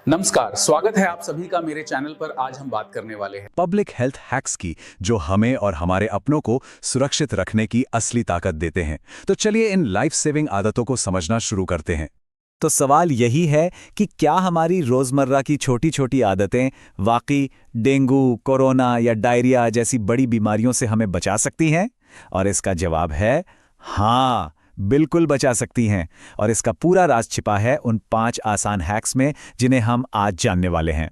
नमस्कार, स्वागत है आप सभी का मेरे चैनल पर। आज हम बात करने वाले हैं पब्लिक हेल्थ हैक्स की, जो हमें और हमारे अपनों को सुरक्षित रखने की असली ताकत देते हैं। तो चलिए इन लाइफ सेविंग आदतों को समझना शुरू करते हैं। तो सवाल यही है कि क्या हमारी रोज़मर्रा की छोटी छोटी आदतें वाकई डेंगू, कोरोना या डायरिया जैसी बड़ी बीमारियों से हमें बचा सकती हैं? और इसका जवाब है हाँ, बिल्कुल बचा सकती हैं। और इसका पूरा राज छिपा है उन 5 आसान हैक्स में जिन्हें हम आज जानने वाले हैं।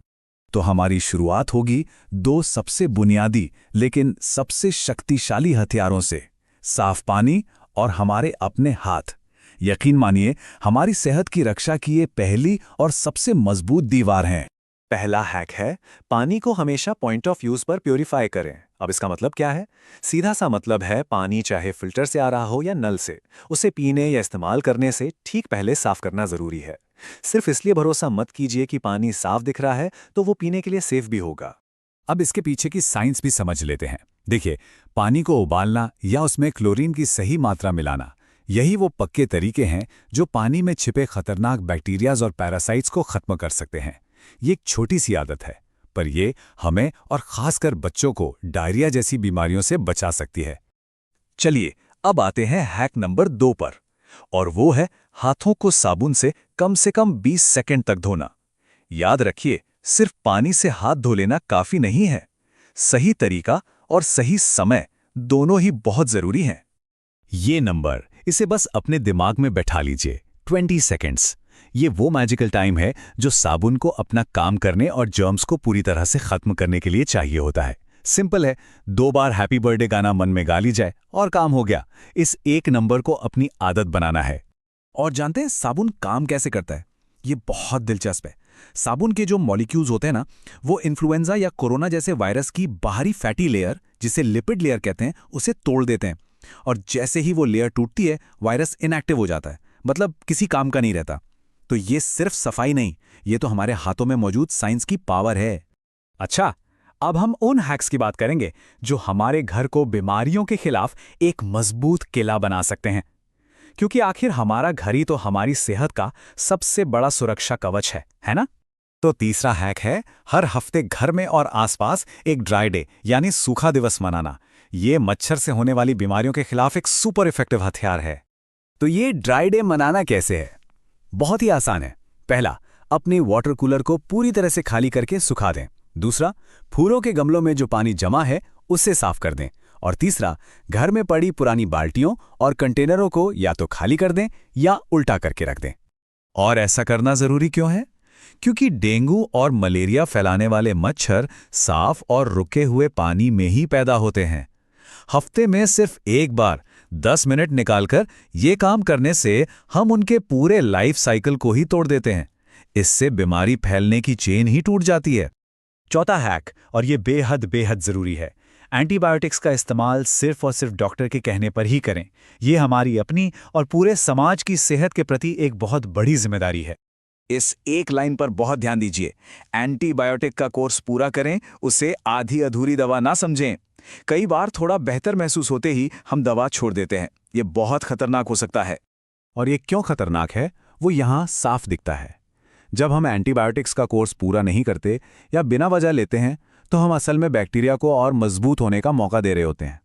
तो हमारी शुरुआत होगी 2 सबसे बुनियादी लेकिन सबसे शक्तिशाली हथियारों से, साफ पानी और हमारे अपने हाथ। यकीन मानिए, हमारी सेहत की रक्षा की ये पहली और सबसे मजबूत दीवार हैं। पहला हैक है पानी को हमेशा पॉइंट ऑफ यूज पर प्योरीफाई करें। अब इसका मतलब क्या है? सीधा सा मतलब है पानी चाहे फिल्टर से आ रहा हो या नल से, उसे पीने या इस्तेमाल करने से ठीक पहले साफ करना जरूरी है। सिर्फ इसलिए भरोसा मत कीजिए कि पानी साफ दिख रहा है तो वो पीने के लिए सेफ भी होगा। अब इसके पीछे की साइंस भी समझ लेते हैं। देखिए, पानी को उबालना या उसमें क्लोरीन की सही मात्रा मिलाना, यही वो पक्के तरीके हैं जो पानी में छिपे खतरनाक बैक्टीरियाज और पैरासाइट्स को खत्म कर सकते हैं। ये एक छोटी सी आदत है, पर ये हमें और खासकर बच्चों को डायरिया जैसी बीमारियों से बचा सकती है। चलिए अब आते हैं हैक नंबर 2 पर, और वो है हाथों को साबुन से कम 20 सेकंड तक धोना। याद रखिए, सिर्फ पानी से हाथ धो लेना काफी नहीं है। सही तरीका और सही समय दोनों ही बहुत जरूरी हैं। ये नंबर, इसे बस अपने दिमाग में बैठा लीजिए, 20 सेकंड्स। ये वो मैजिकल टाइम है जो साबुन को अपना काम करने और जर्म्स को पूरी तरह से खत्म करने के लिए चाहिए होता है। सिंपल है, 2 बार हैप्पी बर्थडे गाना मन में गा ली जाए और काम हो गया। इस एक नंबर को अपनी आदत बनाना है। और जानते हैं साबुन काम कैसे करता है? ये बहुत दिलचस्प है। साबुन के जो मॉलिक्यूल्स होते हैं ना, वो इन्फ्लुएंजा या कोरोना जैसे वायरस की बाहरी फैटी लेयर, जिसे लिपिड लेयर कहते हैं, उसे तोड़ देते हैं। और जैसे ही वो लेयर टूटती है, वायरस इनएक्टिव हो जाता है, मतलब किसी काम का नहीं रहता। तो ये सिर्फ सफाई नहीं, ये तो हमारे हाथों में मौजूद साइंस की पावर है। अच्छा, अब हम उन हैक्स की बात करेंगे जो हमारे घर को बीमारियों के खिलाफ एक मजबूत किला बना सकते हैं। क्योंकि आखिर हमारा घर ही तो हमारी सेहत का सबसे बड़ा सुरक्षा कवच है ना? तो तीसरा हैक है हर हफ्ते घर में और आसपास एक ड्राई डे यानी सूखा दिवस मनाना। ये मच्छर से होने वाली बीमारियों के खिलाफ एक सुपर इफेक्टिव हथियार है। तो ये ड्राई डे मनाना कैसे है? बहुत ही आसान है। पहला, अपने वाटर कूलर को पूरी तरह से खाली करके सुखा दें। दूसरा, फूलों के गमलों में जो पानी जमा है उसे साफ कर दें। और तीसरा, घर में पड़ी पुरानी बाल्टियों और कंटेनरों को या तो खाली कर दें या उल्टा करके रख दें। और ऐसा करना जरूरी क्यों है? क्योंकि डेंगू और मलेरिया फैलाने वाले मच्छर साफ और रुके हुए पानी में ही पैदा होते हैं। हफ्ते में सिर्फ एक बार 10 मिनट निकालकर ये काम करने से हम उनके पूरे लाइफ साइकिल को ही तोड़ देते हैं। इससे बीमारी फैलने की चेन ही टूट जाती है। चौथा हैक, और ये बेहद जरूरी है, एंटीबायोटिक्स का इस्तेमाल सिर्फ और सिर्फ डॉक्टर के कहने पर ही करें। ये हमारी अपनी और पूरे समाज की सेहत के प्रति एक बहुत बड़ी जिम्मेदारी है। इस एक लाइन पर बहुत ध्यान दीजिए, एंटीबायोटिक का कोर्स पूरा करें, उसे आधी अधूरी दवा ना समझें। कई बार थोड़ा बेहतर महसूस होते ही हम दवा छोड़ देते हैं। ये बहुत खतरनाक हो सकता है। और ये क्यों खतरनाक है, वो यहाँ साफ दिखता है। जब हम एंटीबायोटिक्स का कोर्स पूरा नहीं करते या बिना वजह लेते हैं, तो हम असल में बैक्टीरिया को और मजबूत होने का मौका दे रहे होते हैं।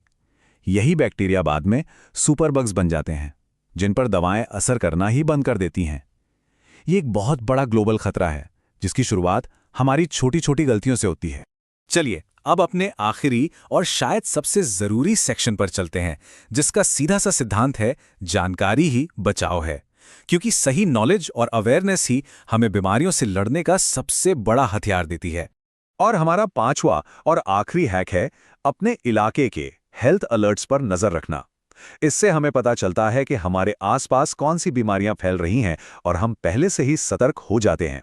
यही बैक्टीरिया बाद में सुपर बग्स बन जाते हैं, जिन पर दवाएं असर करना ही बंद कर देती हैं। ये एक बहुत बड़ा ग्लोबल खतरा है, जिसकी शुरुआत हमारी छोटी छोटी गलतियों से होती है। चलिए अब अपने आखिरी और शायद सबसे जरूरी सेक्शन पर चलते हैं, जिसका सीधा सा सिद्धांत है, जानकारी ही बचाव है। क्योंकि सही नॉलेज और अवेयरनेस ही हमें बीमारियों से लड़ने का सबसे बड़ा हथियार देती है। और हमारा 5वां और आखिरी हैक है अपने इलाके के हेल्थ अलर्ट्स पर नजर रखना। इससे हमें पता चलता है कि हमारे आसपास कौन सी बीमारियां फैल रही हैं और हम पहले से ही सतर्क हो जाते हैं।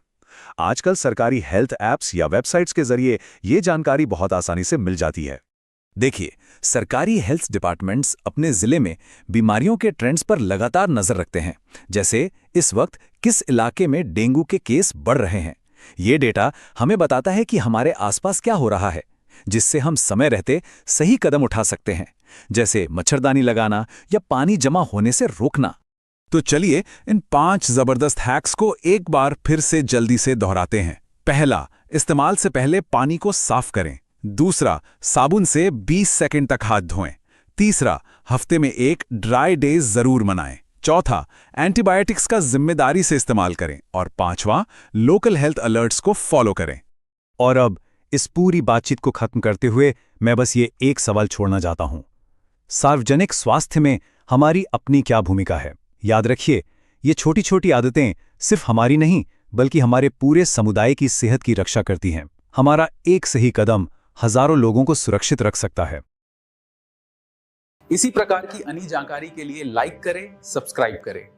आजकल सरकारी हेल्थ ऐप्स या वेबसाइट्स के जरिए ये जानकारी बहुत आसानी से मिल जाती है। देखिए, सरकारी हेल्थ डिपार्टमेंट्स अपने जिले में बीमारियों के ट्रेंड्स पर लगातार नजर रखते हैं। जैसे इस वक्त किस इलाके में डेंगू के केस बढ़ रहे हैं। ये डेटा हमें बताता है कि हमारे आसपास क्या हो रहा है, जिससे हम समय रहते सही कदम उठा सकते हैं, जैसे मच्छरदानी लगाना या पानी जमा होने से रोकना। तो चलिए इन 5 जबरदस्त हैक्स को एक बार फिर से जल्दी से दोहराते हैं। पहला, इस्तेमाल से पहले पानी को साफ करें। दूसरा, साबुन से 20 सेकंड तक हाथ धोएं। तीसरा, हफ्ते में एक ड्राई डे जरूर मनाएं। चौथा, एंटीबायोटिक्स का जिम्मेदारी से इस्तेमाल करें। और पांचवा, लोकल हेल्थ अलर्ट्स को फॉलो करें। और अब इस पूरी बातचीत को खत्म करते हुए मैं बस ये एक सवाल छोड़ना चाहता हूं। सार्वजनिक स्वास्थ्य में हमारी अपनी क्या भूमिका है? याद रखिए, ये छोटी छोटी आदतें सिर्फ हमारी नहीं बल्कि हमारे पूरे समुदाय की सेहत की रक्षा करती हैं। हमारा एक सही कदम हजारों लोगों को सुरक्षित रख सकता है। इसी प्रकार की अन्य जानकारी के लिए लाइक करें, सब्सक्राइब करें।